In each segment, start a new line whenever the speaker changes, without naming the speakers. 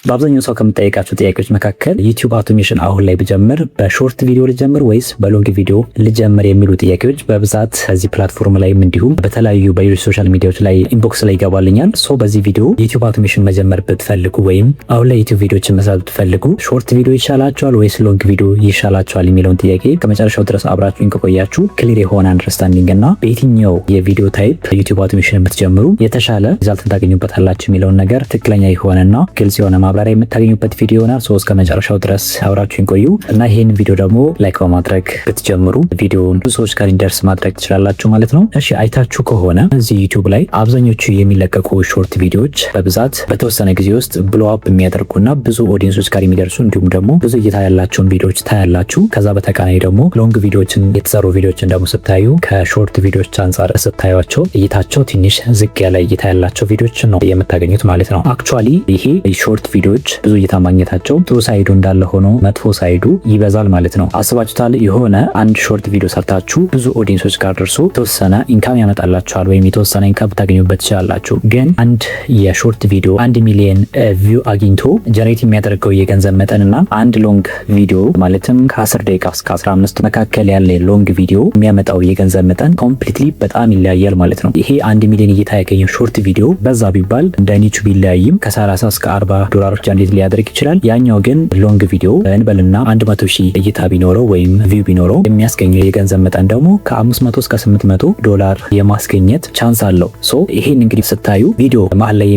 በአብዛኛው ሰው ከምጠይቃቸው ጥያቄዎች መካከል ዩቲዩብ አውቶሜሽን አሁን ላይ ብጀምር በሾርት ቪዲዮ ልጀምር ወይስ በሎንግ ቪዲዮ ልጀምር የሚሉ ጥያቄዎች በብዛት እዚህ ፕላትፎርም ላይም እንዲሁም በተለያዩ በሶሻል ሚዲያዎች ላይ ኢንቦክስ ላይ ይገባልኛል። ሶ በዚህ ቪዲዮ ዩቲዩብ አውቶሜሽን መጀመር ብትፈልጉ ወይም አሁን ላይ ዩቲዩብ ቪዲዮችን መስራት ብትፈልጉ ሾርት ቪዲዮ ይሻላችኋል ወይስ ሎንግ ቪዲዮ ይሻላችኋል የሚለውን ጥያቄ ከመጨረሻው ድረስ አብራችሁኝ ከቆያችሁ ክሊር የሆነ አንደርስታንዲንግ እና በየትኛው የቪዲዮ ታይፕ ዩቲዩብ አውቶሜሽን ብትጀምሩ የተሻለ ሪዛልት ታገኙበታላችሁ የሚለውን ነገር ትክክለኛ የሆነና ግልጽ የሆነ ማብራሪያ የምታገኙበት ቪዲዮ ነው። ሶ እስከ መጨረሻው ድረስ አብራችሁኝ ቆዩ እና ይሄን ቪዲዮ ደግሞ ላይክ በማድረግ ብትጀምሩ ቪዲዮውን ብዙ ሰዎች ጋር እንዲደርስ ማድረግ ትችላላችሁ ማለት ነው። እሺ አይታችሁ ከሆነ እዚህ ዩቲዩብ ላይ አብዛኞቹ የሚለቀቁ ሾርት ቪዲዮዎች በብዛት በተወሰነ ጊዜ ውስጥ ብሎ አፕ የሚያደርጉና ብዙ ኦዲየንሶች ጋር የሚደርሱ እንዲሁም ደግሞ ብዙ እይታ ያላቸውን ቪዲዮዎች ታያላችሁ። ከዛ በተቃራኒ ደግሞ ሎንግ ቪዲዮዎችን የተሰሩ ቪዲዮዎችን ደግሞ ስታዩ ከሾርት ቪዲዮዎች አንጻር ስታዩቸው እይታቸው ትንሽ ዝቅ ያለ እይታ ያላቸው ቪዲዮዎችን ነው የምታገኙት ማለት ነው። አክቹአሊ ይሄ ሾርት ቪዲዮዎች ብዙ እይታ ማግኘታቸው ጥሩ ሳይዱ እንዳለ ሆኖ መጥፎ ሳይዱ ይበዛል ማለት ነው። አስባችሁታል? የሆነ አንድ ሾርት ቪዲዮ ሰርታችሁ ብዙ ኦዲየንሶች ጋር ደርሶ የተወሰነ ኢንካም ያመጣላችኋል ወይም የተወሰነ ኢንካም ታገኙበት ትችላላችሁ። ግን አንድ የሾርት ቪዲዮ 1 ሚሊዮን ቪው አግኝቶ ጀነሬት የሚያደርገው የገንዘብ መጠንና አንድ ሎንግ ቪዲዮ ማለትም ከ10 ደቂቃ እስከ 15 መካከል ያለ ሎንግ ቪዲዮ የሚያመጣው የገንዘብ መጠን ኮምፕሊትሊ በጣም ይለያያል ማለት ነው። ይሄ 1 ሚሊዮን እይታ ያገኘው ሾርት ቪዲዮ በዛ ቢባል እንደ ኒቹ ቢለያይም ከ30 እስከ 40 ዶላሮች ጀነሬት ሊያደርግ ይችላል። ያኛው ግን ሎንግ ቪዲዮ እንበልና 100,000 እይታ ቢኖረው ወይም ቪው ቢኖረው የሚያስገኘው የገንዘብ መጠን ደግሞ ከ500 እስከ 800 ዶላር የማስገኘት ቻንስ አለው። ሶ ይሄን እንግዲህ ስታዩ ቪዲዮ መሀል ላይ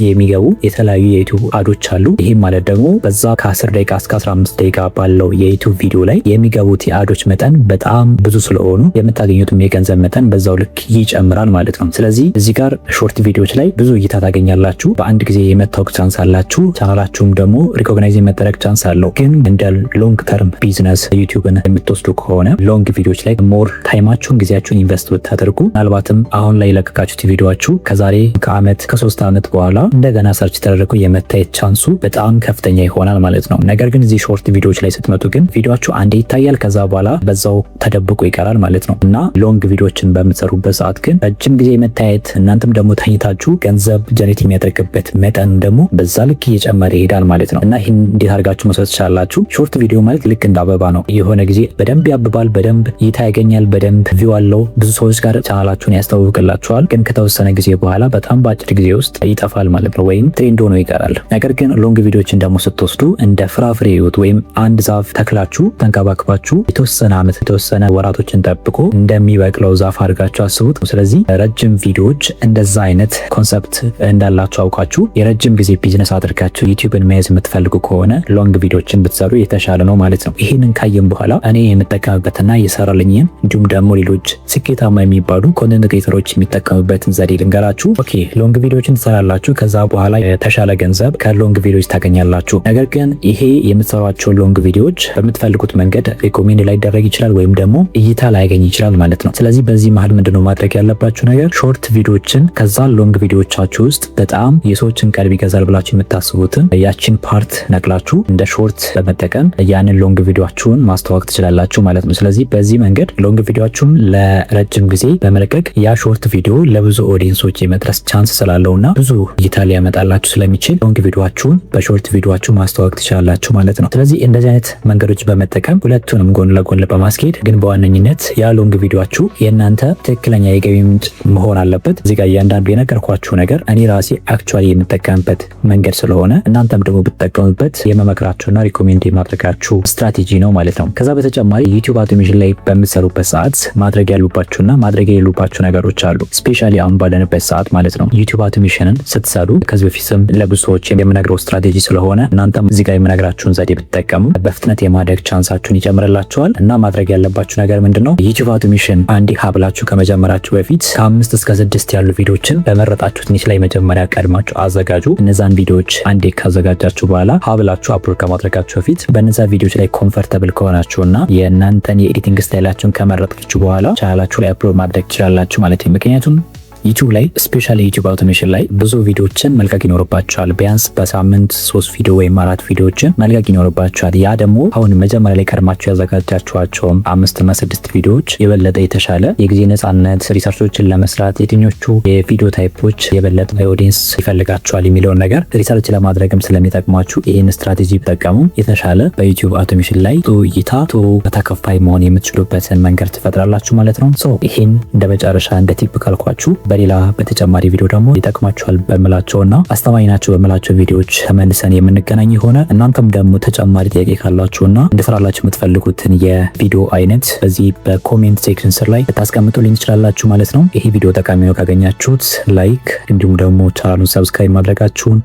የሚገቡ የተለያዩ የዩቲዩብ አዶች አሉ። ይሄም ማለት ደግሞ በዛ ከ10 ደቂቃ እስከ 15 ደቂቃ ባለው የዩቲዩብ ቪዲዮ ላይ የሚገቡት የአዶች መጠን በጣም ብዙ ስለሆኑ የምታገኙትም የገንዘብ መጠን በዛው ልክ ይጨምራል ማለት ነው። ስለዚህ እዚህ ጋር ሾርት ቪዲዮዎች ላይ ብዙ እይታ ታገኛላችሁ። በአንድ ጊዜ የመታወቅ ቻንስ አላችሁ። ቻናላችሁም ደግሞ ሪኮግናይዝ የመደረግ ቻንስ አለው። ግን እንደ ሎንግ ተርም ቢዝነስ ዩቲዩብን የምትወስዱ ከሆነ ሎንግ ቪዲዮዎች ላይ ሞር ታይማችሁን ጊዜያችሁን ኢንቨስት ብታደርጉ ምናልባትም አሁን ላይ የለቀቃችሁት ቪዲዮአችሁ ከዛሬ ከአመት ከ3 ዓመት በኋላ እንደገና ሰርች ተደርጎ የመታየት ቻንሱ በጣም ከፍተኛ ይሆናል ማለት ነው። ነገር ግን እዚህ ሾርት ቪዲዮዎች ላይ ስትመጡ ግን ቪዲዮአችሁ አንዴ ይታያል፣ ከዛ በኋላ በዛው ተደብቆ ይቀራል ማለት ነው እና ሎንግ ቪዲዮዎችን በምትሰሩበት ሰዓት ግን ረጅም ጊዜ መታየት እናንተም ደግሞ ተኝታችሁ ገንዘብ ጀነሬት የሚያደርግበት መጠን ደግሞ በዛ ልክ እየጨመረ ይሄዳል ማለት ነው እና ይህን እንዴት አድርጋችሁ መስራት ትችላላችሁ? ሾርት ቪዲዮ ማለት ልክ እንደ አበባ ነው። የሆነ ጊዜ በደንብ ያብባል፣ በደንብ እይታ ያገኛል፣ በደንብ ቪው አለው፣ ብዙ ሰዎች ጋር ቻናላችሁን ያስተዋውቅላችኋል። ግን ከተወሰነ ጊዜ በኋላ በጣም በአጭር ጊዜ ውስጥ ይጠፋል ማለት ነው ወይም ትሬንድ ሆኖ ይቀራል። ነገር ግን ሎንግ ቪዲዮዎችን ደግሞ ስትወስዱ እንደ ፍራፍሬ ህይወት ወይም አንድ ዛፍ ተክላችሁ ተንከባክባችሁ የተወሰነ አመት የተወሰነ ወራቶችን ጠብቆ እንደሚበቅለው ዛፍ አድርጋችሁ አስቡት። ስለዚህ ረጅም ቪዲዮዎች እንደዛ አይነት ኮንሰፕት እንዳላችሁ አውቃችሁ የረጅም ጊዜ ቢዝነስ አድርጋችሁ ዩቲዩብን መያዝ የምትፈልጉ ከሆነ ሎንግ ቪዲዮዎችን ብትሰሩ የተሻለ ነው ማለት ነው። ይህንን ካየን በኋላ እኔ የምጠቀምበትና የሰራልኝን እንዲሁም ደግሞ ሌሎች ስኬታማ የሚባሉ ኮንተንት ክሬተሮች የሚጠቀሙበትን ዘዴ ልንገራችሁ። ኦኬ ሎንግ ቪዲዮዎችን ትሰራላችሁ፣ ከዛ በኋላ የተሻለ ገንዘብ ከሎንግ ቪዲዮዎች ታገኛላችሁ። ነገር ግን ይሄ የምትሰሯቸው ሎንግ ቪዲዮዎች በምትፈልጉት መንገድ ሪኮሜንድ ላይደረግ ይችላል ወይም ደግሞ እይታ ላያገኝ ይችላል ማለት ነው። ስለዚህ በዚህ መሀል ምንድነው ማድረግ ያለባችሁ ነገር ሾርት ቪዲዮዎችን ከዛ ሎንግ ቪዲዮዎቻችሁ ውስጥ በጣም የሰዎችን ቀልብ ይገዛል ብላችሁ የምታስቡትን ያቺን ፓርት ነቅላችሁ እንደ ሾርት በመጠቀም ያንን ሎንግ ቪዲዮአችሁን ማስተዋወቅ ትችላላችሁ ማለት ነው። ስለዚህ በዚህ መንገድ ሎንግ ቪዲዮአችሁን ለረጅም ጊዜ በመለቀቅ ያ ሾርት ቪዲዮ ለብዙ ኦዲየንሶች የመድረስ ቻንስ ስላለውና ብዙ እይታ ሊያመጣላችሁ ስለሚችል ሎንግ ቪዲዮአችሁን በሾርት ቪዲዮአችሁ ማስተዋወቅ ትችላላችሁ ማለት ነው። ስለዚህ እንደዚህ አይነት መንገዶች በመጠቀም ሁለቱንም ጎን ለጎን በማስኬድ ግን በዋነኝነት ያ ሎንግ ቪዲዮአችሁ የእናንተ ትክክለኛ የገቢ ምንጭ መሆን አለበት። እዚህ ጋር እያንዳንዱ የነገርኳችሁ ነገር እኔ ራሴ አክቹአሊ የምጠቀምበት መንገድ ስለሆነ እናንተም ደግሞ ብትጠቀሙበት የመመክራችሁና ሪኮሜንድ የማድረጋችሁ ስትራቴጂ ነው ማለት ነው። ከዛ በተጨማሪ ዩቲዩብ አውቶሜሽን ላይ በምትሰሩበት ሰዓት ማድረግ ያሉባችሁና ማድረግ የሌሉባችሁ ነገሮች አሉ። ስፔሻሊ አሁን ባለንበት ሰዓት ማለት ነው። ዩቲዩብ አውቶሜሽንን ስትሰሩ ከዚህ በፊትም ለብዙ ሰዎች የምነግረው ስትራቴጂ ስለሆነ እናንተም እዚህ ጋር የምነግራችሁን ዘዴ ብትጠቀሙ በፍጥነት የማደግ ቻንሳችሁን ይጨምርላችኋል። እና ማድረግ ያለባችሁ ነገር ምንድነው? ዩቲዩብ አውቶሜሽን አንዴ ሀብላችሁ ከመጀመራችሁ በፊት ከ5 እስከ 6 ያሉ ቪዲዮዎችን በመረጣችሁት ኒሽ ላይ መጀመሪያ ቀድማችሁ አዘጋጁ። እነዛን ቪዲዮዎች አንዴ ካዘጋጃችሁ በኋላ ሀብላችሁ አፕሎድ ከማድረጋችሁ በፊት በእነዛ ቪዲዮዎች ላይ ኮምፈርተብል ከሆናችሁና የእናንተን የኤዲቲንግ ስታይላችሁን ከመረጣችሁ በኋላ ቻናላችሁ ላይ አፕሎድ ማድረግ ትችላላችሁ ማለት ነው። ምክንያቱም ዩቲዩብ ላይ ስፔሻሊ ዩቲዩብ አውቶሜሽን ላይ ብዙ ቪዲዮዎችን መልቀቅ ይኖርባቸዋል። ቢያንስ በሳምንት 3 ቪዲዮ ወይም 4 ቪዲዮዎችን መልቀቅ ይኖርባቸዋል። ያ ደግሞ አሁን መጀመሪያ ላይ ቀድማችሁ ያዘጋጃችኋቸውም 5 እና 6 ቪዲዮዎች የበለጠ የተሻለ የጊዜ ነጻነት ሪሰርቾችን ለመስራት የትኞቹ የቪዲዮ ታይፖች የበለጠ ኦዲየንስ ይፈልጋቸዋል የሚለውን ነገር ሪሰርች ለማድረግም ስለሚጠቅማችሁ ይህን ስትራቴጂ ቢጠቀሙ የተሻለ በዩቲዩብ አውቶሜሽን ላይ ጥሩ እይታ ጥሩ ተከፋይ መሆን የምትችሉበትን መንገድ ትፈጥራላችሁ ማለት ነው። ይህን እንደ መጨረሻ እንደ ቲፕ ካልኳችሁ በሌላ በተጨማሪ ቪዲዮ ደግሞ ይጠቅማችኋል በምላቸውና አስተማኝ ናቸው በምላቸው ቪዲዮዎች ተመልሰን የምንገናኝ ሆነ እናንተም ደግሞ ተጨማሪ ጥያቄ ካላችሁና እንድሰራላችሁ የምትፈልጉትን የቪዲዮ አይነት በዚህ በኮሜንት ሴክሽን ስር ላይ ልታስቀምጡልኝ ትችላላችሁ ማለት ነው። ይሄ ቪዲዮ ጠቃሚ ነው ካገኛችሁት ላይክ እንዲሁም ደግሞ ቻናሉን ሰብስክራይብ ማድረጋችሁን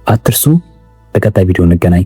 አትርሱ። በቀጣይ ቪዲዮ እንገናኝ።